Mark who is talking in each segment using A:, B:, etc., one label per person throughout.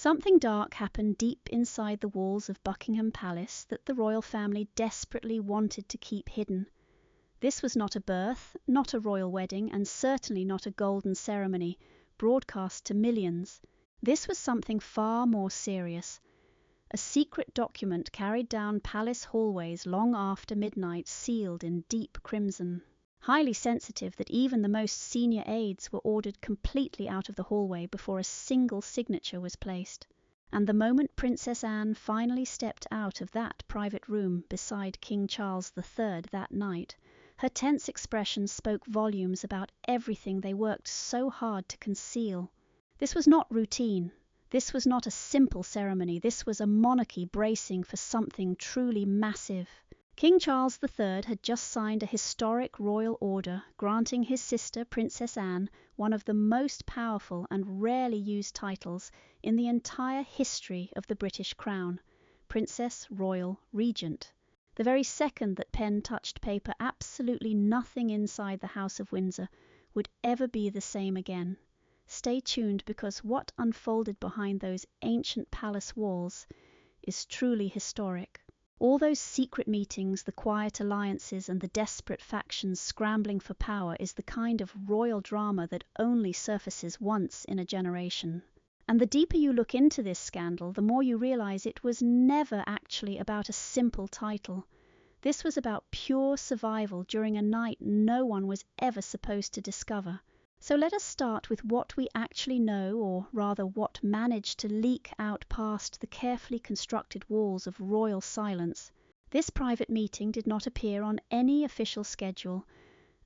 A: Something dark happened deep inside the walls of Buckingham Palace that the royal family desperately wanted to keep hidden. This was not a birth, not a royal wedding, and certainly not a golden ceremony broadcast to millions. This was something far more serious. A secret document carried down palace hallways long after midnight, sealed in deep crimson. Highly sensitive that even the most senior aides were ordered completely out of the hallway before a single signature was placed. And the moment Princess Anne finally stepped out of that private room beside King Charles III that night, her tense expression spoke volumes about everything they worked so hard to conceal. This was not routine. This was not a simple ceremony. This was a monarchy bracing for something truly massive. King Charles III had just signed a historic royal order granting his sister Princess Anne one of the most powerful and rarely used titles in the entire history of the British Crown, Princess Royal Regent. The very second that pen touched paper, absolutely nothing inside the House of Windsor would ever be the same again. Stay tuned, because what unfolded behind those ancient palace walls is truly historic. All those secret meetings, the quiet alliances, and the desperate factions scrambling for power is the kind of royal drama that only surfaces once in a generation. And the deeper you look into this scandal, the more you realize it was never actually about a simple title. This was about pure survival during a night no one was ever supposed to discover. So let us start with what we actually know, or rather what managed to leak out past the carefully constructed walls of royal silence. This private meeting did not appear on any official schedule,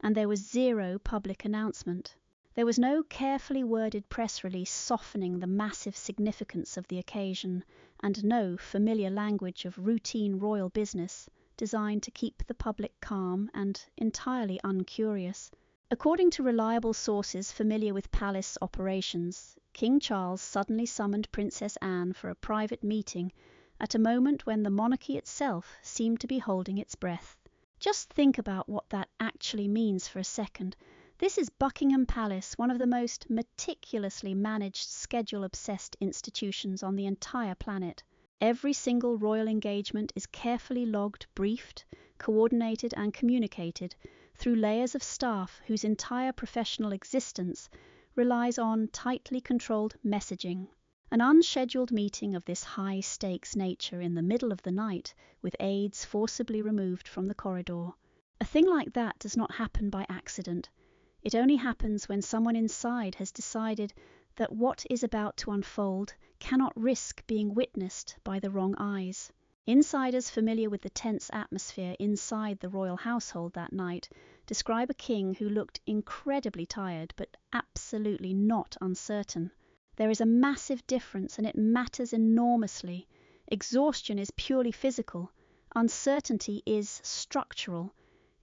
A: and there was zero public announcement. There was no carefully worded press release softening the massive significance of the occasion, and no familiar language of routine royal business designed to keep the public calm and entirely uncurious. According to reliable sources familiar with palace operations, King Charles suddenly summoned Princess Anne for a private meeting at a moment when the monarchy itself seemed to be holding its breath. Just think about what that actually means for a second. This is Buckingham Palace, one of the most meticulously managed, schedule-obsessed institutions on the entire planet. Every single royal engagement is carefully logged, briefed, coordinated, and communicated through layers of staff whose entire professional existence relies on tightly controlled messaging. An unscheduled meeting of this high-stakes nature in the middle of the night, with aides forcibly removed from the corridor. A thing like that does not happen by accident. It only happens when someone inside has decided that what is about to unfold cannot risk being witnessed by the wrong eyes. Insiders familiar with the tense atmosphere inside the royal household that night describe a king who looked incredibly tired but absolutely not uncertain. There is a massive difference, and it matters enormously. Exhaustion is purely physical. Uncertainty is structural.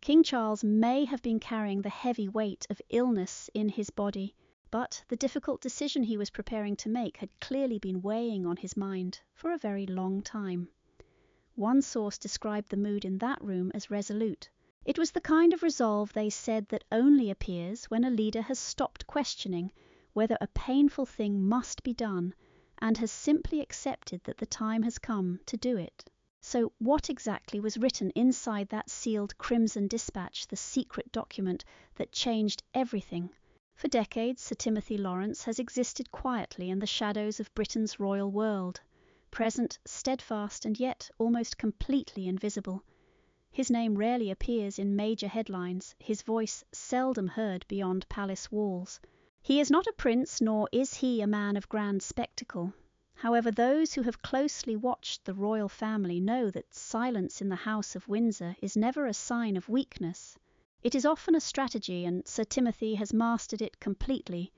A: King Charles may have been carrying the heavy weight of illness in his body, but the difficult decision he was preparing to make had clearly been weighing on his mind for a very long time. One source described the mood in that room as resolute. It was the kind of resolve, they said, that only appears when a leader has stopped questioning whether a painful thing must be done and has simply accepted that the time has come to do it. So what exactly was written inside that sealed crimson dispatch, the secret document that changed everything? For decades, Sir Timothy Laurence has existed quietly in the shadows of Britain's royal world, present, steadfast, and yet almost completely invisible. His name rarely appears in major headlines, his voice seldom heard beyond palace walls. He is not a prince, nor is he a man of grand spectacle. However, those who have closely watched the royal family know that silence in the House of Windsor is never a sign of weakness. It is often a strategy, and Sir Timothy has mastered it completely.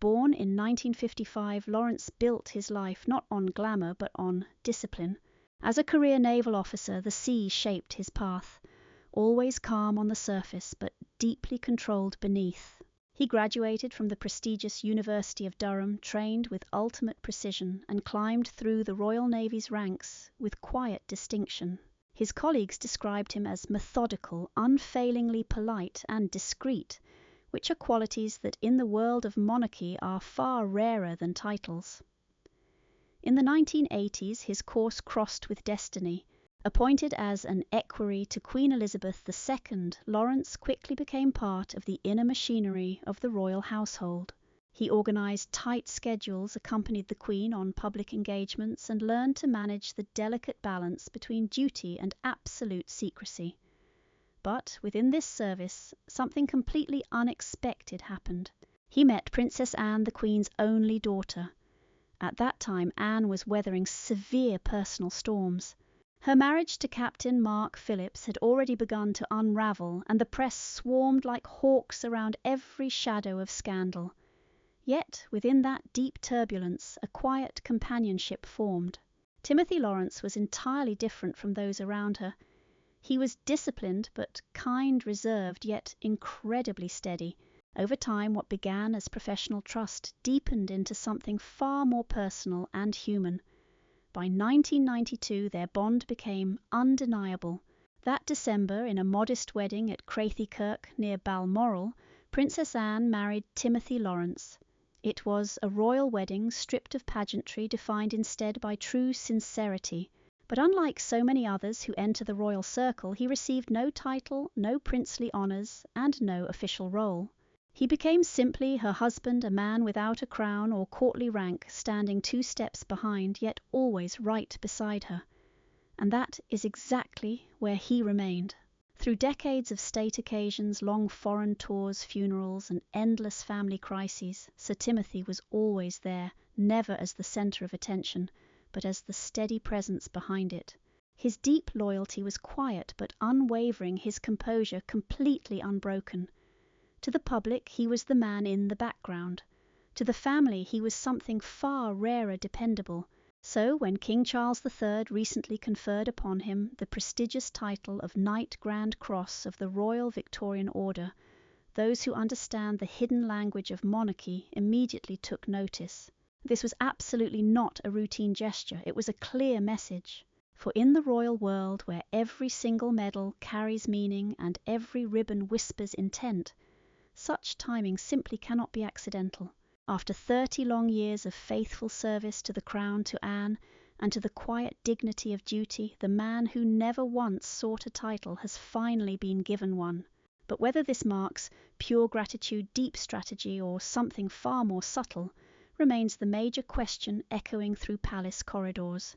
A: Born in 1955, Laurence built his life not on glamour but on discipline. As a career naval officer, the sea shaped his path, always calm on the surface but deeply controlled beneath. He graduated from the prestigious University of Durham, trained with ultimate precision, and climbed through the Royal Navy's ranks with quiet distinction. His colleagues described him as methodical, unfailingly polite, and discreet, which are qualities that in the world of monarchy are far rarer than titles. In the 1980s, his course crossed with destiny. Appointed as an equerry to Queen Elizabeth II, Laurence quickly became part of the inner machinery of the royal household. He organised tight schedules, accompanied the Queen on public engagements, and learned to manage the delicate balance between duty and absolute secrecy. But within this service, something completely unexpected happened. He met Princess Anne, the Queen's only daughter. At that time, Anne was weathering severe personal storms. Her marriage to Captain Mark Phillips had already begun to unravel, and the press swarmed like hawks around every shadow of scandal. Yet within that deep turbulence a quiet companionship formed. Timothy Laurence was entirely different from those around her. He was disciplined but kind, reserved, yet incredibly steady. Over time, what began as professional trust deepened into something far more personal and human. By 1992, their bond became undeniable. That December, in a modest wedding at Crathie Kirk near Balmoral, Princess Anne married Timothy Laurence. It was a royal wedding stripped of pageantry, defined instead by true sincerity. But unlike so many others who enter the royal circle, he received no title, no princely honours, and no official role. He became simply her husband, a man without a crown or courtly rank, standing 2 steps behind, yet always right beside her. And that is exactly where he remained. Through decades of state occasions, long foreign tours, funerals, and endless family crises, Sir Timothy was always there, never as the centre of attention, but as the steady presence behind it. His deep loyalty was quiet but unwavering, his composure completely unbroken. To the public he was the man in the background. To the family he was something far rarer dependable. So when King Charles III recently conferred upon him the prestigious title of Knight Grand Cross of the Royal Victorian Order, those who understand the hidden language of monarchy immediately took notice. This was absolutely not a routine gesture, it was a clear message. For in the royal world, where every single medal carries meaning and every ribbon whispers intent, such timing simply cannot be accidental. After 30 long years of faithful service to the crown, to Anne, and to the quiet dignity of duty, the man who never once sought a title has finally been given one. But whether this marks pure gratitude, deep strategy, or something far more subtle, remains the major question echoing through palace corridors.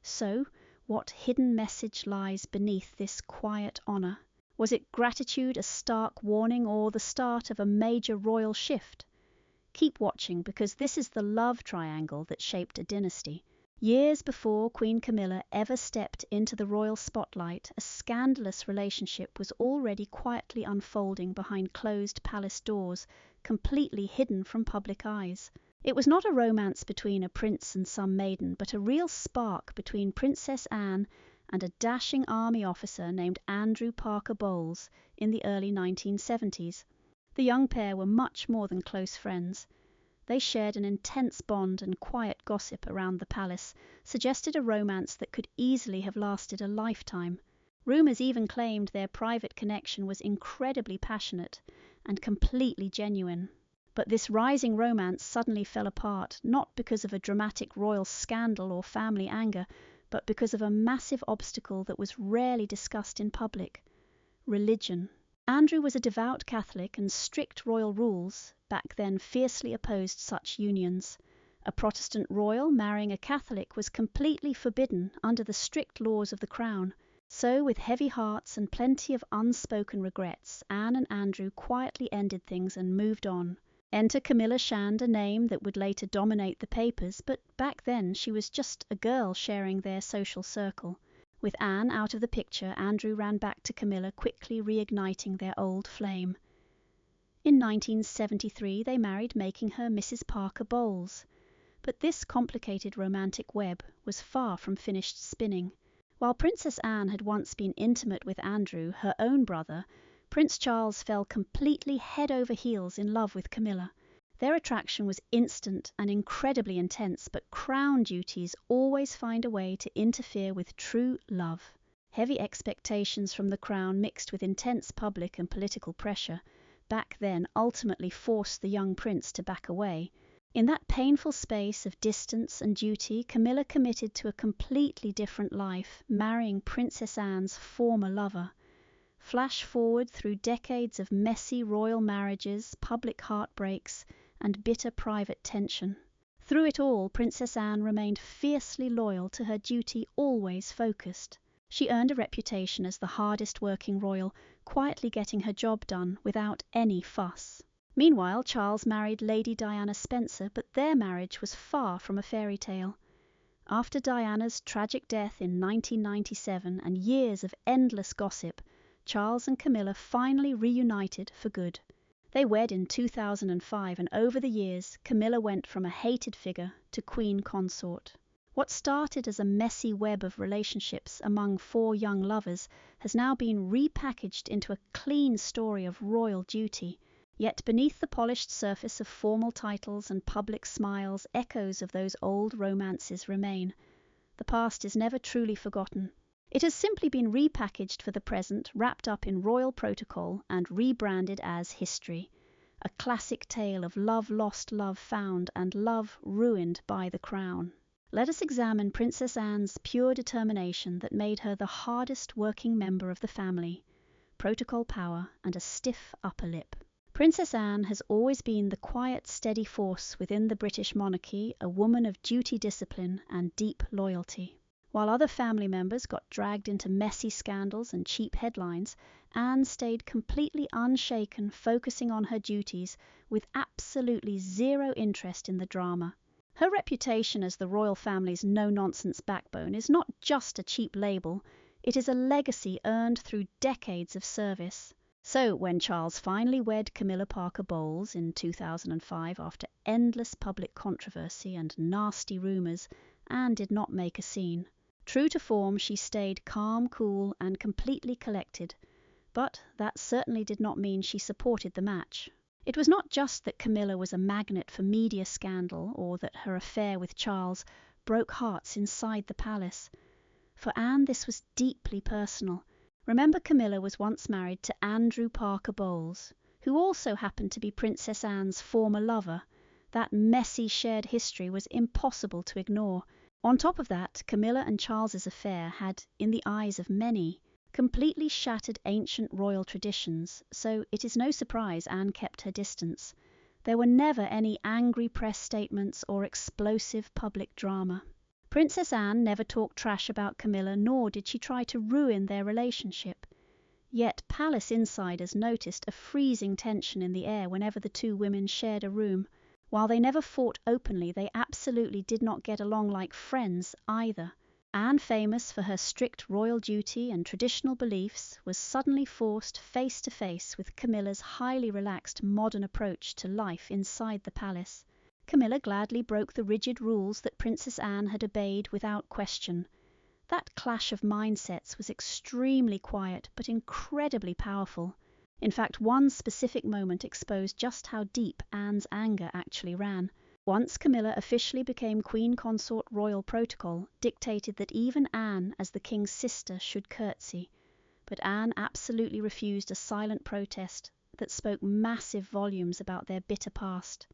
A: So, what hidden message lies beneath this quiet honour? Was it gratitude, a stark warning, or the start of a major royal shift? Keep watching, because this is the love triangle that shaped a dynasty. Years before Queen Camilla ever stepped into the royal spotlight, a scandalous relationship was already quietly unfolding behind closed palace doors, completely hidden from public eyes. It was not a romance between a prince and some maiden, but a real spark between Princess Anne and a dashing army officer named Andrew Parker Bowles in the early 1970s. The young pair were much more than close friends. They shared an intense bond, and quiet gossip around the palace suggested a romance that could easily have lasted a lifetime. Rumours even claimed their private connection was incredibly passionate and completely genuine. But this rising romance suddenly fell apart, not because of a dramatic royal scandal or family anger, but because of a massive obstacle that was rarely discussed in public: religion. Andrew was a devout Catholic, and strict royal rules back then fiercely opposed such unions. A Protestant royal marrying a Catholic was completely forbidden under the strict laws of the crown. So, with heavy hearts and plenty of unspoken regrets, Anne and Andrew quietly ended things and moved on. Enter Camilla Shand, a name that would later dominate the papers, but back then she was just a girl sharing their social circle. With Anne out of the picture, Andrew ran back to Camilla, quickly reigniting their old flame. In 1973 they married, making her Mrs. Parker Bowles. But this complicated romantic web was far from finished spinning. While Princess Anne had once been intimate with Andrew, her own brother, Prince Charles fell completely head over heels in love with Camilla. Their attraction was instant and incredibly intense, but crown duties always find a way to interfere with true love. Heavy expectations from the crown mixed with intense public and political pressure back then ultimately forced the young prince to back away. In that painful space of distance and duty, Camilla committed to a completely different life, marrying Princess Anne's former lover. Flash forward through decades of messy royal marriages, public heartbreaks, and bitter private tension. Through it all, Princess Anne remained fiercely loyal to her duty, always focused. She earned a reputation as the hardest working royal, quietly getting her job done without any fuss. Meanwhile, Charles married Lady Diana Spencer, but their marriage was far from a fairy tale. After Diana's tragic death in 1997 and years of endless gossip, Charles and Camilla finally reunited for good. They wed in 2005, and over the years, Camilla went from a hated figure to queen consort. What started as a messy web of relationships among four young lovers has now been repackaged into a clean story of royal duty. Yet beneath the polished surface of formal titles and public smiles, echoes of those old romances remain. The past is never truly forgotten. It has simply been repackaged for the present, wrapped up in royal protocol and rebranded as history. A classic tale of love lost, love found, and love ruined by the crown. Let us examine Princess Anne's pure determination that made her the hardest working member of the family, protocol power and a stiff upper lip. Princess Anne has always been the quiet, steady force within the British monarchy, a woman of duty, discipline, and deep loyalty. While other family members got dragged into messy scandals and cheap headlines, Anne stayed completely unshaken, focusing on her duties with absolutely zero interest in the drama. Her reputation as the royal family's no-nonsense backbone is not just a cheap label, it is a legacy earned through decades of service. So when Charles finally wed Camilla Parker Bowles in 2005 after endless public controversy and nasty rumours, Anne did not make a scene. True to form, she stayed calm, cool, and completely collected. But that certainly did not mean she supported the match. It was not just that Camilla was a magnet for media scandal or that her affair with Charles broke hearts inside the palace. For Anne, this was deeply personal. Remember, Camilla was once married to Andrew Parker Bowles, who also happened to be Princess Anne's former lover. That messy shared history was impossible to ignore. On top of that, Camilla and Charles's affair had, in the eyes of many, completely shattered ancient royal traditions, so it is no surprise Anne kept her distance. There were never any angry press statements or explosive public drama. Princess Anne never talked trash about Camilla, nor did she try to ruin their relationship. Yet palace insiders noticed a freezing tension in the air whenever the two women shared a room. While they never fought openly, they absolutely did not get along like friends either. Anne, famous for her strict royal duty and traditional beliefs, was suddenly forced face to face with Camilla's highly relaxed modern approach to life inside the palace. Camilla gladly broke the rigid rules that Princess Anne had obeyed without question. That clash of mindsets was extremely quiet but incredibly powerful. In fact, one specific moment exposed just how deep Anne's anger actually ran. Once Camilla officially became Queen Consort, royal protocol dictated that even Anne, as the king's sister, should curtsy. But Anne absolutely refused a silent protest that spoke massive volumes about their bitter past.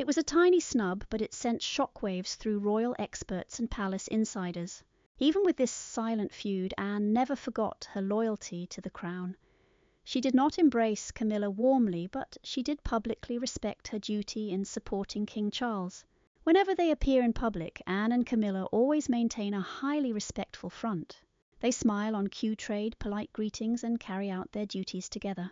A: It was a tiny snub, but it sent shockwaves through royal experts and palace insiders. Even with this silent feud, Anne never forgot her loyalty to the crown. She did not embrace Camilla warmly, but she did publicly respect her duty in supporting King Charles. Whenever they appear in public, Anne and Camilla always maintain a highly respectful front. They smile on cue trade, polite greetings, and carry out their duties together.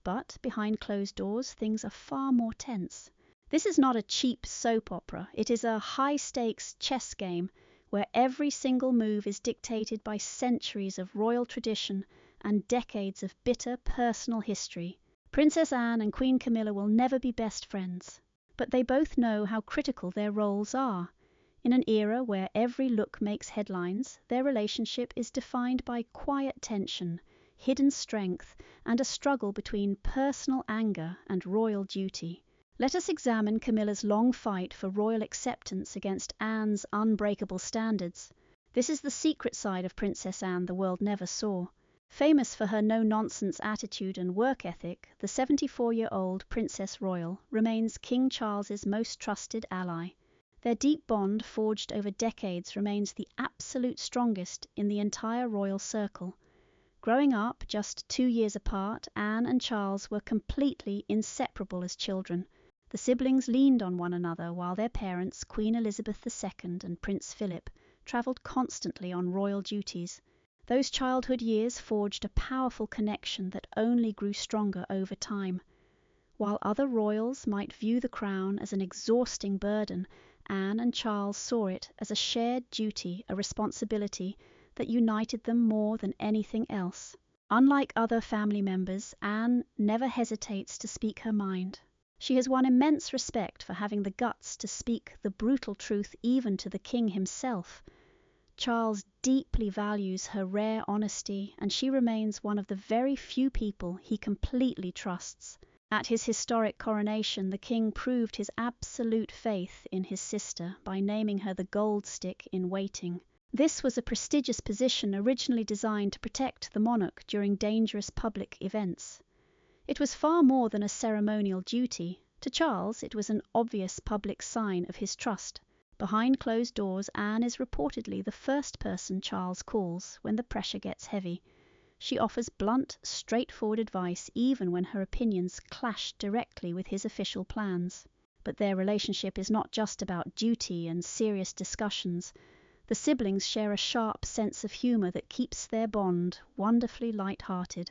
A: But behind closed doors, things are far more tense. This is not a cheap soap opera. It is a high-stakes chess game where every single move is dictated by centuries of royal tradition and decades of bitter personal history. Princess Anne and Queen Camilla will never be best friends, but they both know how critical their roles are. In an era where every look makes headlines, their relationship is defined by quiet tension, hidden strength, and a struggle between personal anger and royal duty. Let us examine Camilla's long fight for royal acceptance against Anne's unbreakable standards. This is the secret side of Princess Anne the world never saw. Famous for her no-nonsense attitude and work ethic, the 74-year-old Princess Royal remains King Charles's most trusted ally. Their deep bond, forged over decades, remains the absolute strongest in the entire royal circle. Growing up just 2 years apart, Anne and Charles were completely inseparable as children. The siblings leaned on one another while their parents, Queen Elizabeth II and Prince Philip, travelled constantly on royal duties. Those childhood years forged a powerful connection that only grew stronger over time. While other royals might view the crown as an exhausting burden, Anne and Charles saw it as a shared duty, a responsibility that united them more than anything else. Unlike other family members, Anne never hesitates to speak her mind. She has won immense respect for having the guts to speak the brutal truth even to the king himself. Charles deeply values her rare honesty, and she remains one of the very few people he completely trusts. At his historic coronation, the king proved his absolute faith in his sister by naming her the Gold Stick in Waiting. This was a prestigious position originally designed to protect the monarch during dangerous public events. It was far more than a ceremonial duty. To Charles, it was an obvious public sign of his trust. Behind closed doors, Anne is reportedly the first person Charles calls when the pressure gets heavy. She offers blunt, straightforward advice even when her opinions clash directly with his official plans. But their relationship is not just about duty and serious discussions. The siblings share a sharp sense of humour that keeps their bond wonderfully light-hearted.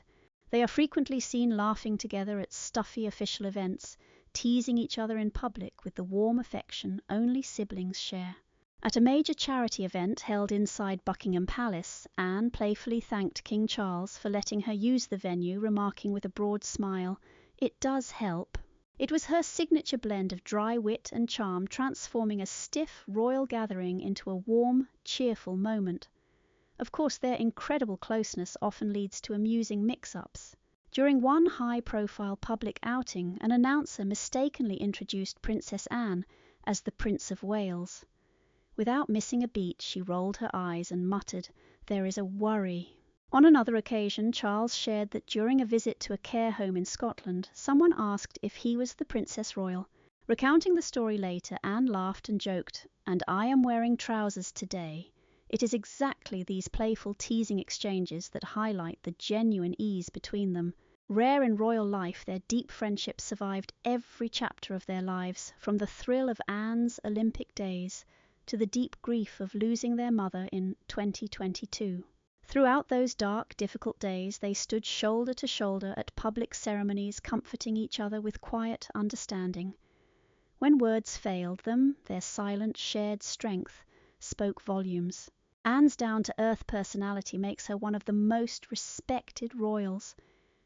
A: They are frequently seen laughing together at stuffy official events, teasing each other in public with the warm affection only siblings share. At a major charity event held inside Buckingham Palace, Anne playfully thanked King Charles for letting her use the venue, remarking with a broad smile, "It does help." It was her signature blend of dry wit and charm, transforming a stiff royal gathering into a warm, cheerful moment. Of course, their incredible closeness often leads to amusing mix-ups. During one high-profile public outing, an announcer mistakenly introduced Princess Anne as the Prince of Wales. Without missing a beat, she rolled her eyes and muttered, "There is a worry." On another occasion, Charles shared that during a visit to a care home in Scotland, someone asked if he was the Princess Royal. Recounting the story later, Anne laughed and joked, "And I am wearing trousers today." It is exactly these playful teasing exchanges that highlight the genuine ease between them. Rare in royal life, their deep friendship survived every chapter of their lives, from the thrill of Anne's Olympic days to the deep grief of losing their mother in 2022. Throughout those dark, difficult days, they stood shoulder to shoulder at public ceremonies, comforting each other with quiet understanding. When words failed them, their silent, shared strength spoke volumes. Anne's down-to-earth personality makes her one of the most respected royals.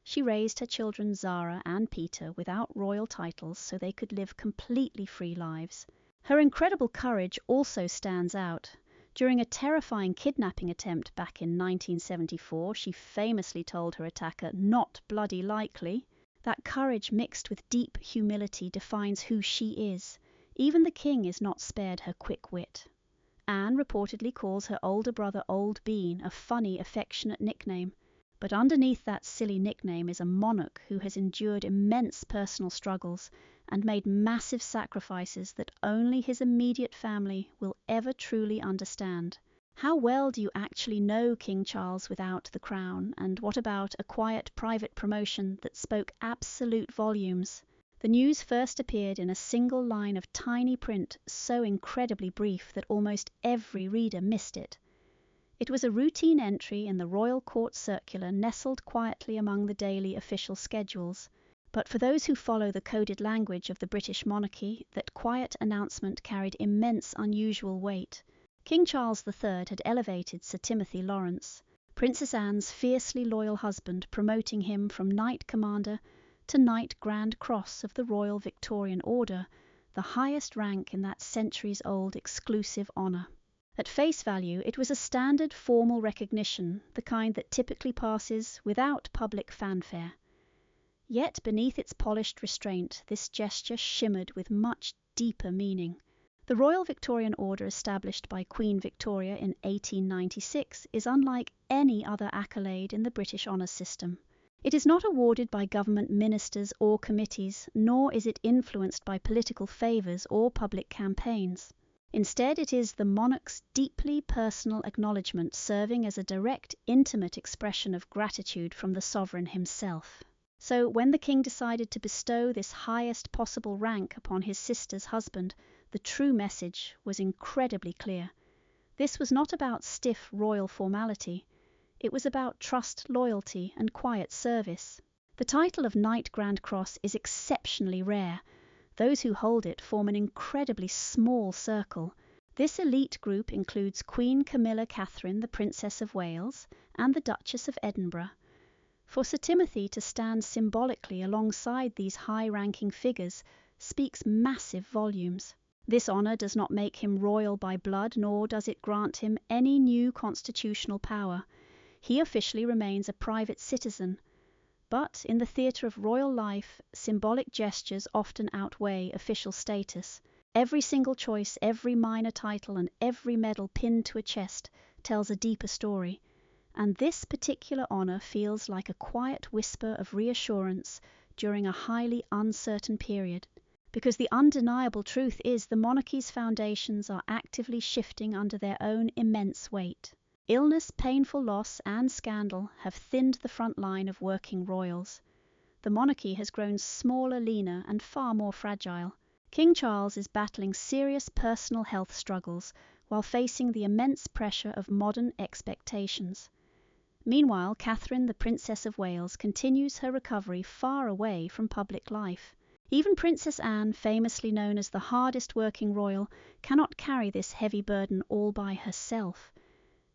A: She raised her children Zara and Peter without royal titles so they could live completely free lives. Her incredible courage also stands out. During a terrifying kidnapping attempt back in 1974, she famously told her attacker, "Not bloody likely." That courage mixed with deep humility defines who she is. Even the king is not spared her quick wit. Anne reportedly calls her older brother Old Bean, a funny, affectionate nickname. But underneath that silly nickname is a monarch who has endured immense personal struggles and made massive sacrifices that only his immediate family will ever truly understand. How well do you actually know King Charles without the crown, and what about a quiet private promotion that spoke absolute volumes? The news first appeared in a single line of tiny print, so incredibly brief that almost every reader missed it. It was a routine entry in the Royal Court Circular, nestled quietly among the daily official schedules. But for those who follow the coded language of the British monarchy, that quiet announcement carried immense unusual weight. King Charles III had elevated Sir Timothy Laurence, Princess Anne's fiercely loyal husband, promoting him from Knight Commander to Knight Grand Cross of the Royal Victorian Order, the highest rank in that centuries-old exclusive honour. At face value, it was a standard formal recognition, the kind that typically passes without public fanfare. Yet beneath its polished restraint, this gesture shimmered with much deeper meaning. The Royal Victorian Order established by Queen Victoria in 1896 is unlike any other accolade in the British honours system. It is not awarded by government ministers or committees, nor is it influenced by political favours or public campaigns. Instead, it is the monarch's deeply personal acknowledgement serving as a direct, intimate expression of gratitude from the sovereign himself. So when the king decided to bestow this highest possible rank upon his sister's husband, the true message was incredibly clear. This was not about stiff royal formality. It was about trust, loyalty, and quiet service. The title of Knight Grand Cross is exceptionally rare. Those who hold it form an incredibly small circle. This elite group includes Queen Camilla Catherine, the Princess of Wales, and the Duchess of Edinburgh. For Sir Timothy to stand symbolically alongside these high-ranking figures speaks massive volumes. This honour does not make him royal by blood, nor does it grant him any new constitutional power. He officially remains a private citizen. But in the theatre of royal life, symbolic gestures often outweigh official status. Every single choice, every minor title, and every medal pinned to a chest tells a deeper story. And this particular honour feels like a quiet whisper of reassurance during a highly uncertain period. Because the undeniable truth is the monarchy's foundations are actively shifting under their own immense weight. Illness, painful loss, and scandal have thinned the front line of working royals. The monarchy has grown smaller, leaner, and far more fragile. King Charles is battling serious personal health struggles while facing the immense pressure of modern expectations. Meanwhile, Catherine, the Princess of Wales, continues her recovery far away from public life. Even Princess Anne, famously known as the hardest working royal, cannot carry this heavy burden all by herself.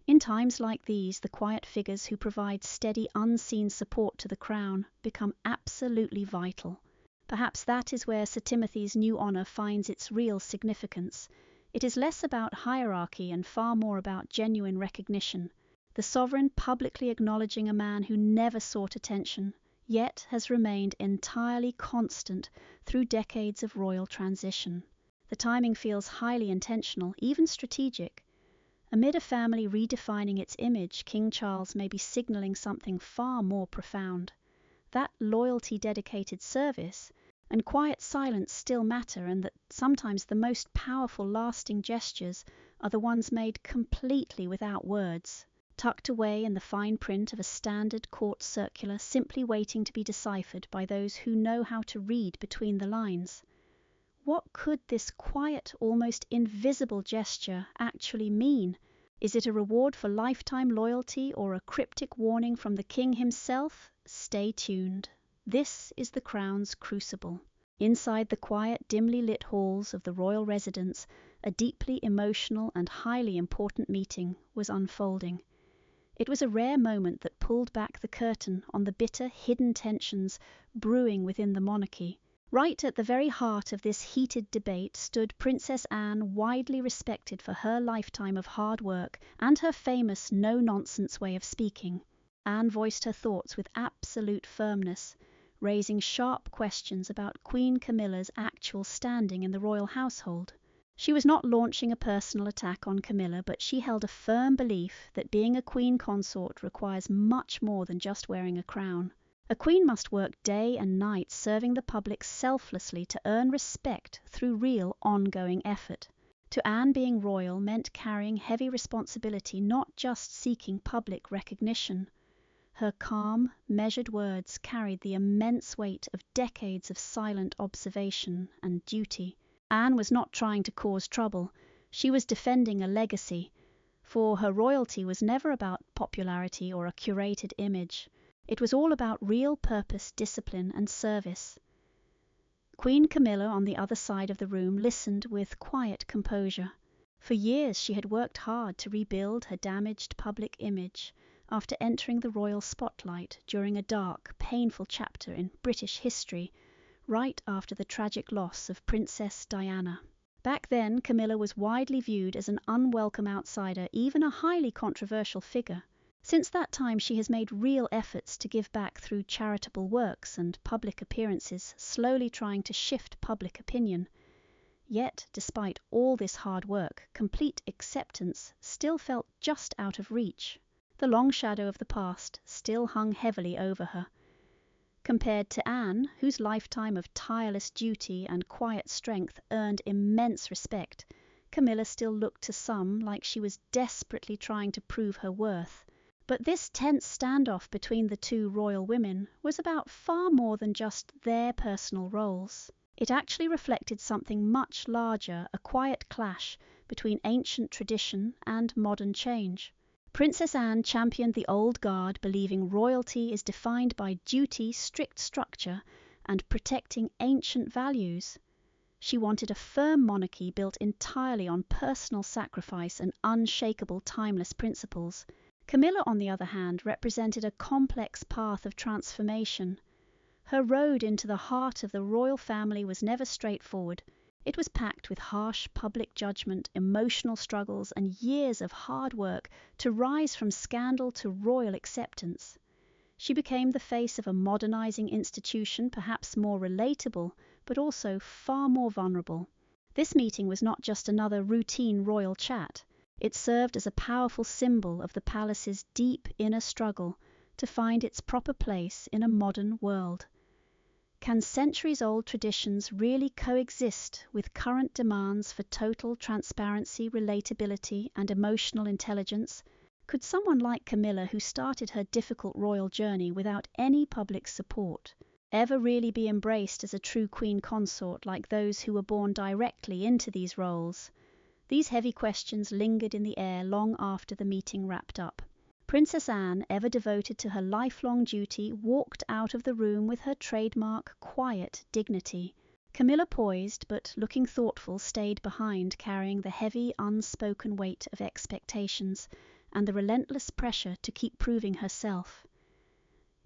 A: In times like these, the quiet figures who provide steady, unseen support to the crown become absolutely vital. Perhaps that is where Sir Timothy's new honour finds its real significance. It is less about hierarchy and far more about genuine recognition. The sovereign publicly acknowledging a man who never sought attention, yet has remained entirely constant through decades of royal transition. The timing feels highly intentional, even strategic. Amid a family redefining its image, King Charles may be signalling something far more profound. That loyalty, dedicated service, and quiet silence still matter, and that sometimes the most powerful lasting gestures are the ones made completely without words, tucked away in the fine print of a standard court circular simply waiting to be deciphered by those who know how to read between the lines. What could this quiet, almost invisible gesture actually mean? Is it a reward for lifetime loyalty or a cryptic warning from the king himself? Stay tuned. This is the crown's crucible. Inside the quiet, dimly lit halls of the royal residence, a deeply emotional and highly important meeting was unfolding. It was a rare moment that pulled back the curtain on the bitter, hidden tensions brewing within the monarchy. Right at the very heart of this heated debate stood Princess Anne, widely respected for her lifetime of hard work and her famous no-nonsense way of speaking. Anne voiced her thoughts with absolute firmness, raising sharp questions about Queen Camilla's actual standing in the royal household. She was not launching a personal attack on Camilla, but she held a firm belief that being a queen consort requires much more than just wearing a crown. A queen must work day and night serving the public selflessly to earn respect through real ongoing effort. To Anne, being royal meant carrying heavy responsibility, not just seeking public recognition. Her calm, measured words carried the immense weight of decades of silent observation and duty. Anne was not trying to cause trouble. She was defending a legacy, for her royalty was never about popularity or a curated image. It was all about real purpose, discipline, and service. Queen Camilla, on the other side of the room, listened with quiet composure. For years she had worked hard to rebuild her damaged public image after entering the royal spotlight during a dark, painful chapter in British history, right after the tragic loss of Princess Diana. Back then, Camilla was widely viewed as an unwelcome outsider, even a highly controversial figure. Since that time, she has made real efforts to give back through charitable works and public appearances, slowly trying to shift public opinion. Yet, despite all this hard work, complete acceptance still felt just out of reach. The long shadow of the past still hung heavily over her. Compared to Anne, whose lifetime of tireless duty and quiet strength earned immense respect, Camilla still looked to some like she was desperately trying to prove her worth. But this tense standoff between the two royal women was about far more than just their personal roles. It actually reflected something much larger, a quiet clash between ancient tradition and modern change. Princess Anne championed the old guard, believing royalty is defined by duty, strict structure, and protecting ancient values. She wanted a firm monarchy built entirely on personal sacrifice and unshakable timeless principles. Camilla, on the other hand, represented a complex path of transformation. Her road into the heart of the royal family was never straightforward. It was packed with harsh public judgment, emotional struggles, and years of hard work to rise from scandal to royal acceptance. She became the face of a modernizing institution, perhaps more relatable, but also far more vulnerable. This meeting was not just another routine royal chat. It served as a powerful symbol of the palace's deep inner struggle to find its proper place in a modern world. Can centuries-old traditions really coexist with current demands for total transparency, relatability, and emotional intelligence? Could someone like Camilla, who started her difficult royal journey without any public support, ever really be embraced as a true queen consort like those who were born directly into these roles? These heavy questions lingered in the air long after the meeting wrapped up. Princess Anne, ever devoted to her lifelong duty, walked out of the room with her trademark quiet dignity. Camilla, poised but looking thoughtful, stayed behind, carrying the heavy, unspoken weight of expectations and the relentless pressure to keep proving herself.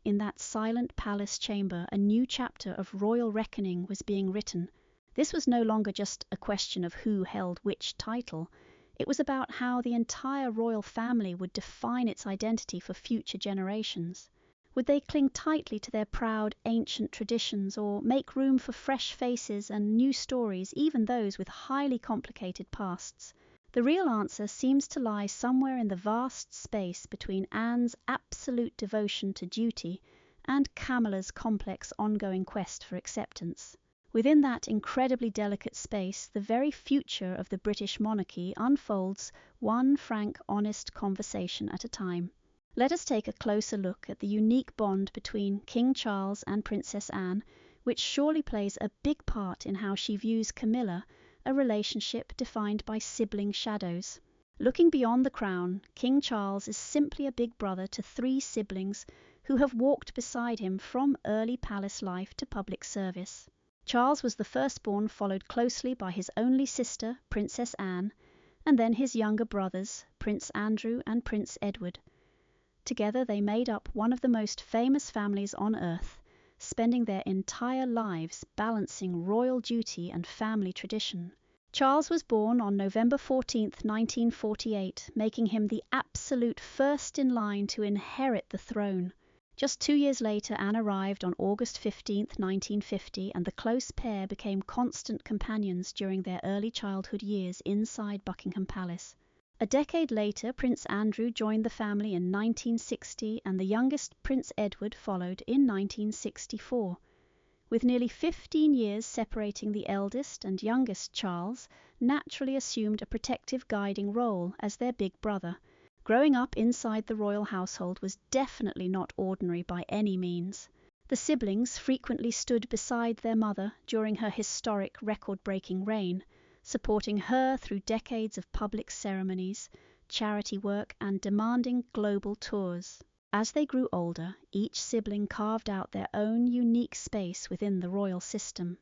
A: In that silent palace chamber, a new chapter of royal reckoning was being written. This was no longer just a question of who held which title. It was about how the entire royal family would define its identity for future generations. Would they cling tightly to their proud ancient traditions, or make room for fresh faces and new stories, even those with highly complicated pasts? The real answer seems to lie somewhere in the vast space between Anne's absolute devotion to duty and Camilla's complex ongoing quest for acceptance. Within that incredibly delicate space, the very future of the British monarchy unfolds one frank, honest conversation at a time. Let us take a closer look at the unique bond between King Charles and Princess Anne, which surely plays a big part in how she views Camilla, a relationship defined by sibling shadows. Looking beyond the crown, King Charles is simply a big brother to three siblings who have walked beside him from early palace life to public service. Charles was the firstborn, followed closely by his only sister, Princess Anne, and then his younger brothers, Prince Andrew and Prince Edward. Together they made up one of the most famous families on earth, spending their entire lives balancing royal duty and family tradition. Charles was born on November 14, 1948, making him the absolute first in line to inherit the throne. Just 2 years later, Anne arrived on August 15, 1950, and the close pair became constant companions during their early childhood years inside Buckingham Palace. A decade later, Prince Andrew joined the family in 1960, and the youngest Prince Edward followed in 1964. With nearly 15 years separating the eldest and youngest, Charles naturally assumed a protective guiding role as their big brother. Growing up inside the royal household was definitely not ordinary by any means. The siblings frequently stood beside their mother during her historic record-breaking reign, supporting her through decades of public ceremonies, charity work, and demanding global tours. As they grew older, each sibling carved out their own unique space within the royal system.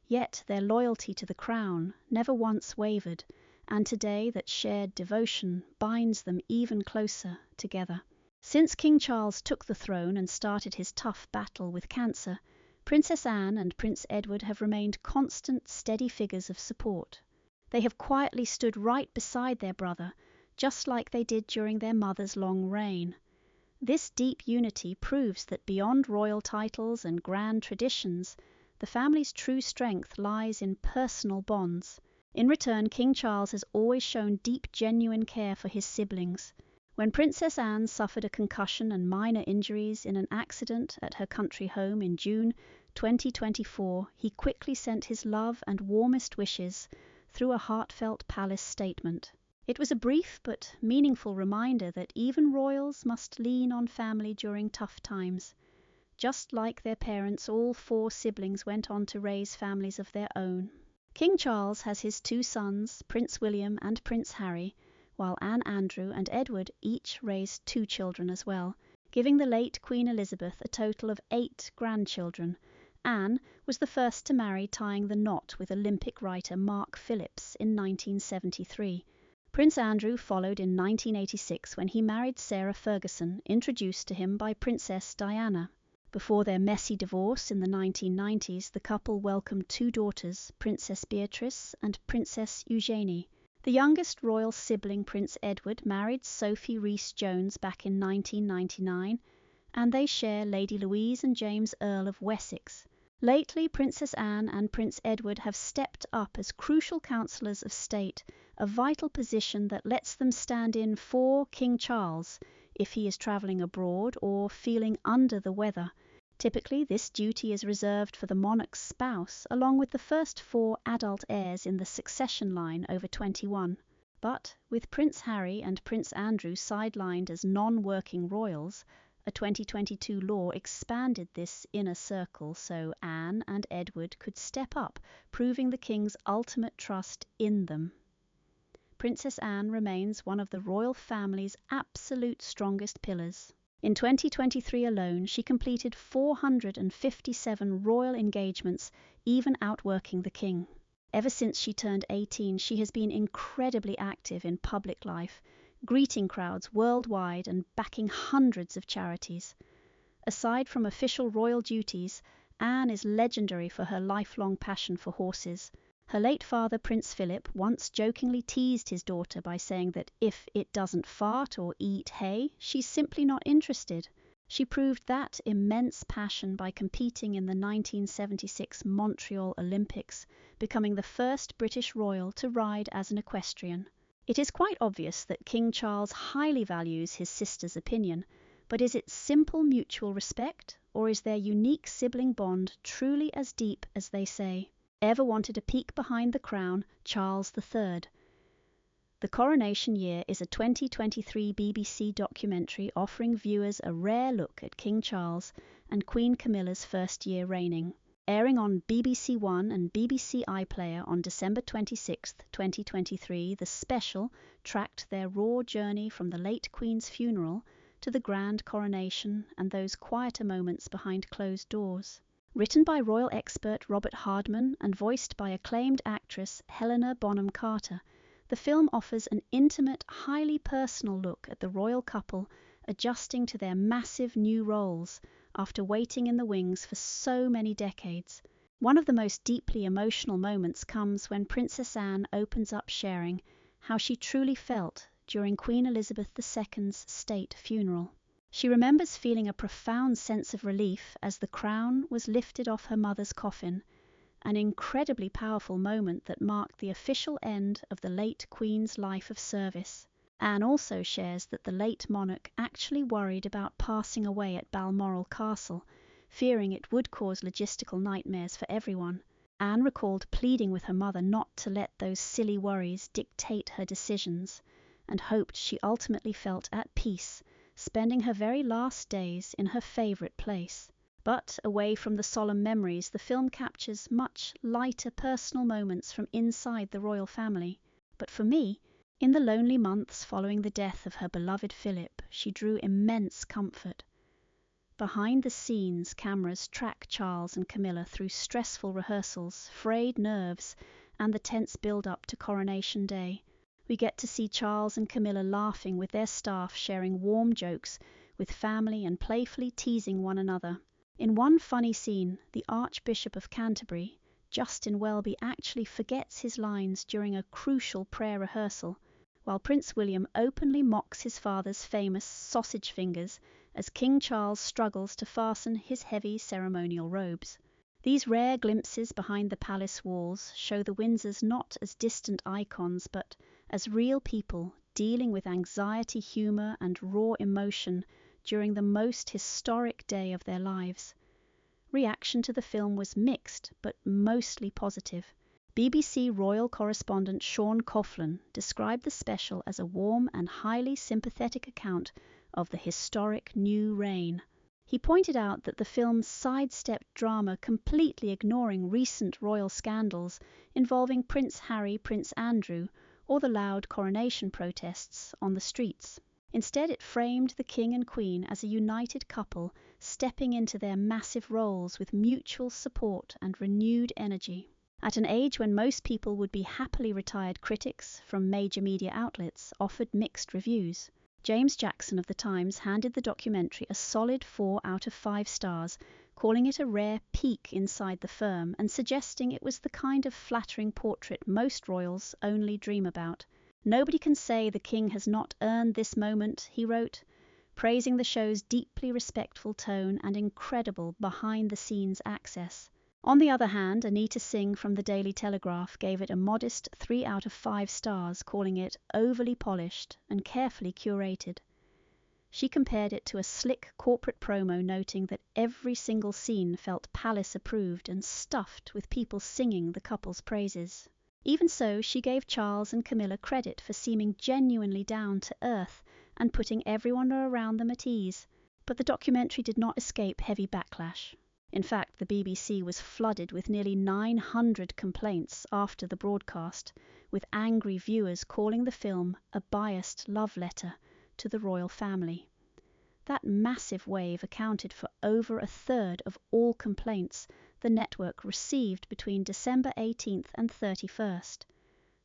A: Yet their loyalty to the crown never once wavered, and today that shared devotion binds them even closer together. Since King Charles took the throne and started his tough battle with cancer, Princess Anne and Prince Edward have remained constant, steady figures of support. They have quietly stood right beside their brother, just like they did during their mother's long reign. This deep unity proves that beyond royal titles and grand traditions, The family's true strength lies in personal bonds. In return, King Charles has always shown deep, genuine care for his siblings. When Princess Anne suffered a concussion and minor injuries in an accident at her country home in June 2024, he quickly sent his love and warmest wishes through a heartfelt palace statement. It was a brief but meaningful reminder that even royals must lean on family during tough times. Just like their parents, all 4 siblings went on to raise families of their own. King Charles has his 2 sons, Prince William and Prince Harry, while Anne Andrew and Edward each raised 2 children as well, giving the late Queen Elizabeth a total of 8 grandchildren. Anne was the first to marry, tying the knot with Olympic writer Mark Phillips in 1973. Prince Andrew followed in 1986 when he married Sarah Ferguson, introduced to him by Princess Diana. Before their messy divorce in the 1990s, the couple welcomed 2 daughters, Princess Beatrice and Princess Eugenie. The youngest royal sibling, Prince Edward, married Sophie Rhys-Jones back in 1999, and they share Lady Louise and James Earl of Wessex. Lately, Princess Anne and Prince Edward have stepped up as crucial councillors of state, a vital position that lets them stand in for King Charles if he is travelling abroad or feeling under the weather. Typically, this duty is reserved for the monarch's spouse, along with the first 4 adult heirs in the succession line over 21. But with Prince Harry and Prince Andrew sidelined as non-working royals, a 2022 law expanded this inner circle so Anne and Edward could step up, proving the king's ultimate trust in them. Princess Anne remains one of the royal family's absolute strongest pillars. In 2023 alone, she completed 457 royal engagements, even outworking the king. Ever since she turned 18, she has been incredibly active in public life, greeting crowds worldwide and backing hundreds of charities. Aside from official royal duties, Anne is legendary for her lifelong passion for horses. Her late father, Prince Philip, once jokingly teased his daughter by saying that if it doesn't fart or eat hay, she's simply not interested. She proved that immense passion by competing in the 1976 Montreal Olympics, becoming the first British royal to ride as an equestrian. It is quite obvious that King Charles highly values his sister's opinion, but is it simple mutual respect, or is their unique sibling bond truly as deep as they say? Ever wanted a peek behind the crown, Charles III? The Coronation Year is a 2023 BBC documentary offering viewers a rare look at King Charles and Queen Camilla's first year reigning. Airing on BBC One and BBC iPlayer on December 26, 2023, the special tracked their raw journey from the late Queen's funeral to the grand coronation and those quieter moments behind closed doors. Written by royal expert Robert Hardman and voiced by acclaimed actress Helena Bonham Carter, the film offers an intimate, highly personal look at the royal couple adjusting to their massive new roles after waiting in the wings for so many decades. One of the most deeply emotional moments comes when Princess Anne opens up sharing how she truly felt during Queen Elizabeth II's state funeral. She remembers feeling a profound sense of relief as the crown was lifted off her mother's coffin, an incredibly powerful moment that marked the official end of the late Queen's life of service. Anne also shares that the late monarch actually worried about passing away at Balmoral Castle, fearing it would cause logistical nightmares for everyone. Anne recalled pleading with her mother not to let those silly worries dictate her decisions, and hoped she ultimately felt at peace, spending her very last days in her favourite place. But away from the solemn memories, the film captures much lighter personal moments from inside the royal family. But for me, in the lonely months following the death of her beloved Philip, she drew immense comfort. Behind the scenes, cameras track Charles and Camilla through stressful rehearsals, frayed nerves, and the tense build-up to Coronation Day. We get to see Charles and Camilla laughing with their staff, sharing warm jokes with family and playfully teasing one another. In one funny scene, the Archbishop of Canterbury, Justin Welby, actually forgets his lines during a crucial prayer rehearsal, while Prince William openly mocks his father's famous sausage fingers as King Charles struggles to fasten his heavy ceremonial robes. These rare glimpses behind the palace walls show the Windsors not as distant icons but as real people dealing with anxiety, humour and raw emotion during the most historic day of their lives. Reaction to the film was mixed but mostly positive. BBC royal correspondent Sean Coughlin described the special as a warm and highly sympathetic account of the historic new reign. He pointed out that the film sidestepped drama, completely ignoring recent royal scandals involving Prince Harry, Prince Andrew, or the loud coronation protests on the streets. Instead, it framed the King and Queen as a united couple stepping into their massive roles with mutual support and renewed energy. At an age when most people would be happily retired, critics from major media outlets offered mixed reviews. James Jackson of The Times handed the documentary a solid 4 out of 5 stars, calling it a rare peek inside the firm and suggesting it was the kind of flattering portrait most royals only dream about. "Nobody can say the king has not earned this moment," he wrote, praising the show's deeply respectful tone and incredible behind-the-scenes access. On the other hand, Anita Singh from the Daily Telegraph gave it a modest 3 out of 5 stars, calling it overly polished and carefully curated. She compared it to a slick corporate promo, noting that every single scene felt palace-approved and stuffed with people singing the couple's praises. Even so, she gave Charles and Camilla credit for seeming genuinely down to earth and putting everyone around them at ease. But the documentary did not escape heavy backlash. In fact, the BBC was flooded with nearly 900 complaints after the broadcast, with angry viewers calling the film a biased love letter to the royal family. That massive wave accounted for over a third of all complaints the network received between December 18th and 31st.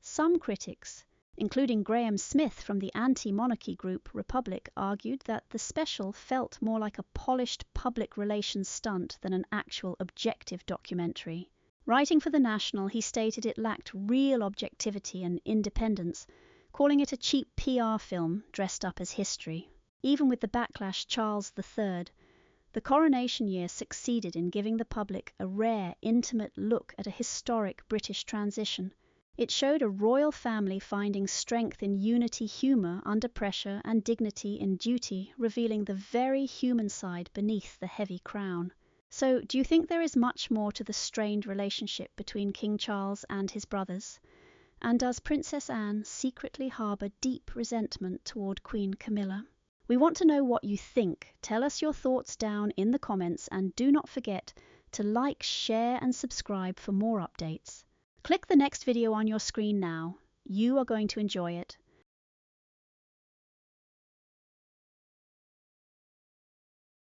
A: Some critics, including Graham Smith from the anti-monarchy group Republic, argued that the special felt more like a polished public relations stunt than an actual objective documentary. Writing for The National, he stated it lacked real objectivity and independence, calling it a cheap PR film dressed up as history. Even with the backlash Charles III, the coronation year succeeded in giving the public a rare, intimate look at a historic British transition. It showed a royal family finding strength in unity, humour under pressure, and dignity in duty, revealing the very human side beneath the heavy crown. So, do you think there is much more to the strained relationship between King Charles and his brothers? And does Princess Anne secretly harbour deep resentment toward Queen Camilla? We want to know what you think. Tell us your thoughts down in the comments, and do not forget to like, share and subscribe for more updates. Click the next video on your screen now. You are going to enjoy it.